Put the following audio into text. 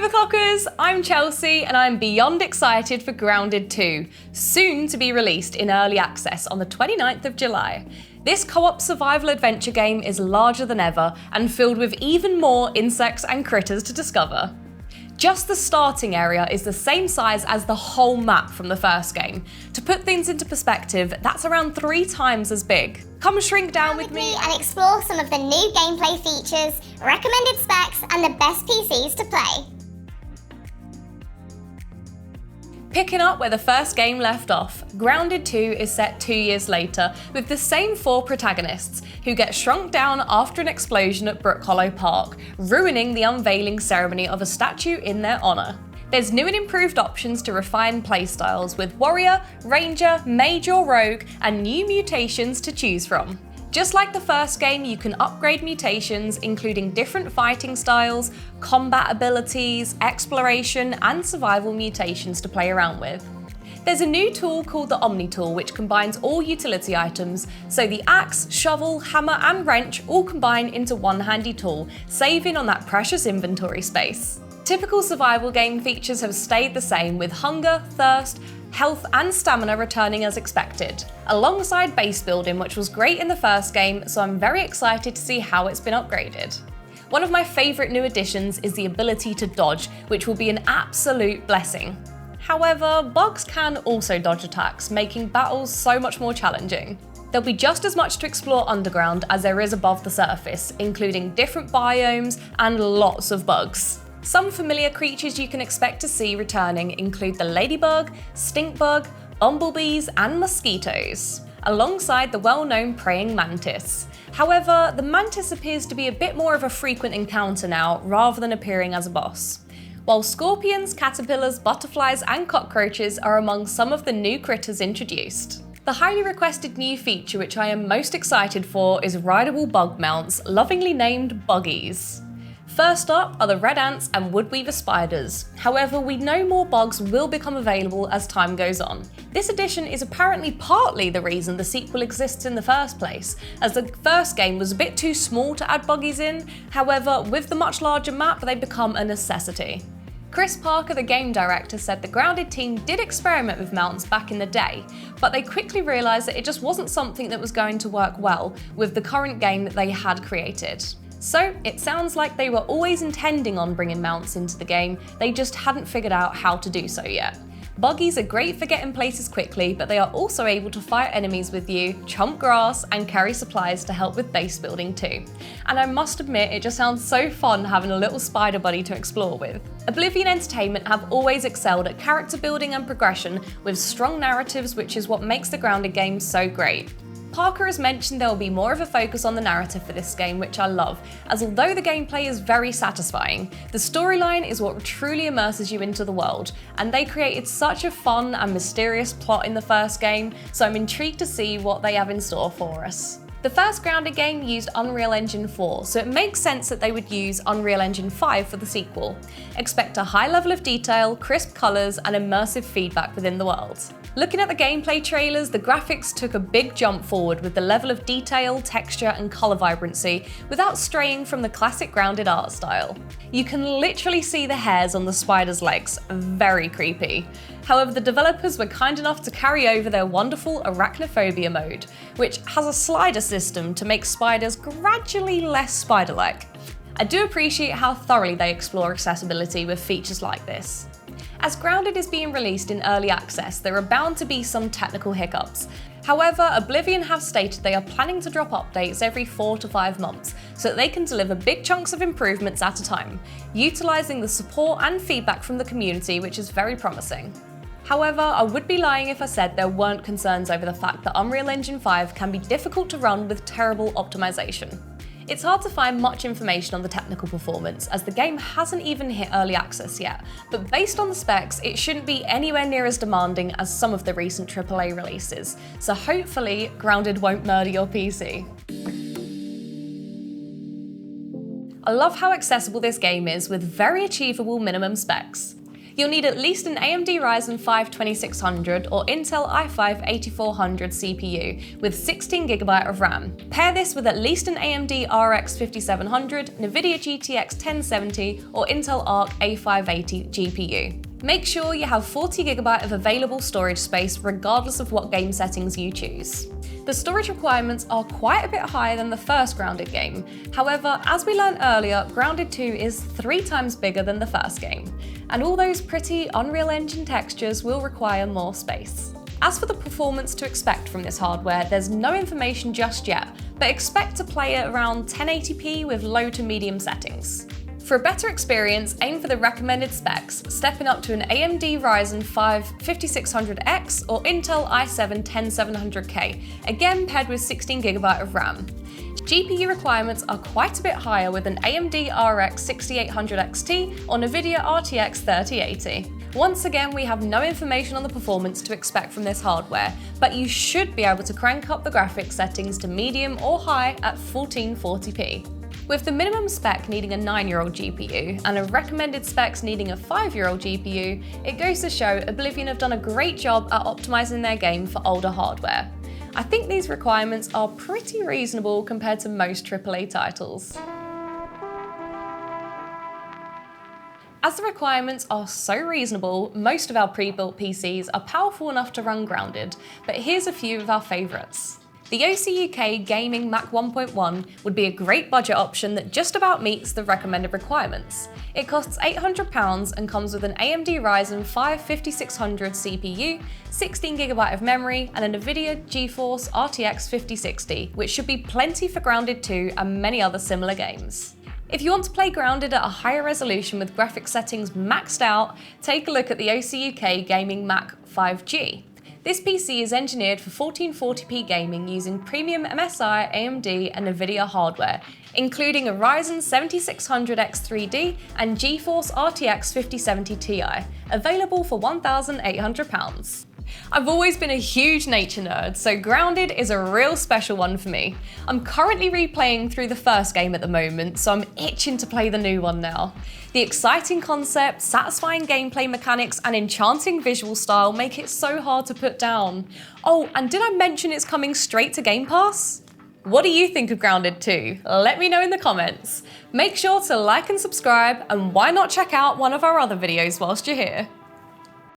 Overclockers, I'm Chelsea and I'm beyond excited for Grounded 2, soon to be released in early access on the 29th of July. This co-op survival adventure game is larger than ever and filled with even more insects and critters to discover. Just the starting area is the same size as the whole map from the first game. To put things into perspective, that's around 3 times as big. Come shrink down with me and explore some of the new gameplay features, recommended specs, and the best PCs to play. Picking up where the first game left off, Grounded 2 is set 2 years later with the same 4 protagonists who get shrunk down after an explosion at Brook Hollow Park, ruining the unveiling ceremony of a statue in their honour. There's new and improved options to refine playstyles with Warrior, Ranger, Mage or Rogue, and new mutations to choose from. Just like the first game, you can upgrade mutations, including different fighting styles, combat abilities, exploration, and survival mutations to play around with. There's a new tool called the Omni tool, which combines all utility items, so the axe, shovel, hammer, and wrench all combine into one handy tool, saving on that precious inventory space. Typical survival game features have stayed the same, with hunger, thirst, health and stamina returning as expected, alongside base building, which was great in the first game, so I'm very excited to see how it's been upgraded. One of my favourite new additions is the ability to dodge, which will be an absolute blessing. However, bugs can also dodge attacks, making battles so much more challenging. There'll be just as much to explore underground as there is above the surface, including different biomes and lots of bugs. Some familiar creatures you can expect to see returning include the ladybug, stinkbug, bumblebees, and mosquitoes, alongside the well-known praying mantis. However, the mantis appears to be a bit more of a frequent encounter now, rather than appearing as a boss. While scorpions, caterpillars, butterflies, and cockroaches are among some of the new critters introduced. The highly requested new feature which I am most excited for is rideable bug mounts, lovingly named buggies. First up are the red ants and woodweaver spiders. However, we know more bugs will become available as time goes on. This addition is apparently partly the reason the sequel exists in the first place, as the first game was a bit too small to add buggies in. However, with the much larger map, they become a necessity. Chris Parker, the game director, said the Grounded team did experiment with mounts back in the day, but they quickly realised that it just wasn't something that was going to work well with the current game that they had created. So it sounds like they were always intending on bringing mounts into the game, they just hadn't figured out how to do so yet. Buggies are great for getting places quickly, but they are also able to fight enemies with you, chomp grass, and carry supplies to help with base building too. And I must admit, it just sounds so fun having a little spider buddy to explore with. Oblivion Entertainment have always excelled at character building and progression with strong narratives, which is what makes the Grounded game so great. Parker has mentioned there will be more of a focus on the narrative for this game, which I love, as although the gameplay is very satisfying, the storyline is what truly immerses you into the world, and they created such a fun and mysterious plot in the first game, so I'm intrigued to see what they have in store for us. The first Grounded game used Unreal Engine 4, so it makes sense that they would use Unreal Engine 5 for the sequel. Expect a high level of detail, crisp colours, and immersive feedback within the world. Looking at the gameplay trailers, the graphics took a big jump forward with the level of detail, texture, and colour vibrancy without straying from the classic Grounded art style. You can literally see the hairs on the spider's legs, very creepy. However, the developers were kind enough to carry over their wonderful arachnophobia mode, which has a slider system to make spiders gradually less spider-like. I do appreciate how thoroughly they explore accessibility with features like this. As Grounded is being released in early access, there are bound to be some technical hiccups. However, Oblivion have stated they are planning to drop updates every 4 to 5 months, so that they can deliver big chunks of improvements at a time, utilising the support and feedback from the community, which is very promising. However, I would be lying if I said there weren't concerns over the fact that Unreal Engine 5 can be difficult to run with terrible optimization. It's hard to find much information on the technical performance, as the game hasn't even hit early access yet, but based on the specs, it shouldn't be anywhere near as demanding as some of the recent AAA releases, so hopefully Grounded won't murder your PC. I love how accessible this game is with very achievable minimum specs. You'll need at least an AMD Ryzen 5 2600 or Intel i5 8400 CPU with 16GB of RAM. Pair this with at least an AMD RX 5700, NVIDIA GTX 1070 or Intel Arc A580 GPU. Make sure you have 40GB of available storage space regardless of what game settings you choose. The storage requirements are quite a bit higher than the first Grounded game. However, as we learned earlier, Grounded 2 is 3 times bigger than the first game, and all those pretty Unreal Engine textures will require more space. As for the performance to expect from this hardware, there's no information just yet, but expect to play at around 1080p with low to medium settings. For a better experience, aim for the recommended specs, stepping up to an AMD Ryzen 5 5600X or Intel i7 10700K, again paired with 16GB of RAM. GPU requirements are quite a bit higher with an AMD RX 6800 XT or NVIDIA RTX 3080. Once again, we have no information on the performance to expect from this hardware, but you should be able to crank up the graphics settings to medium or high at 1440p. With the minimum spec needing a 9-year-old GPU and a recommended specs needing a 5-year-old GPU, it goes to show Oblivion have done a great job at optimizing their game for older hardware. I think these requirements are pretty reasonable compared to most AAA titles. As the requirements are so reasonable, most of our pre-built PCs are powerful enough to run Grounded, but here's a few of our favourites. The OC UK Gaming Mac 1.1 would be a great budget option that just about meets the recommended requirements. It costs £800 and comes with an AMD Ryzen 5 5600 CPU, 16GB of memory, and a NVIDIA GeForce RTX 5060, which should be plenty for Grounded 2 and many other similar games. If you want to play Grounded at a higher resolution with graphics settings maxed out, take a look at the OC UK Gaming Mac 5G. This PC is engineered for 1440p gaming using premium MSI, AMD and NVIDIA hardware, including a Ryzen 7600X3D and GeForce RTX 5070 Ti, available for £1,800. I've always been a huge nature nerd, so Grounded is a real special one for me. I'm currently replaying through the first game at the moment, so I'm itching to play the new one now. The exciting concept, satisfying gameplay mechanics, and enchanting visual style make it so hard to put down. Oh, and did I mention it's coming straight to Game Pass? What do you think of Grounded 2? Let me know in the comments. Make sure to like and subscribe, and why not check out one of our other videos whilst you're here.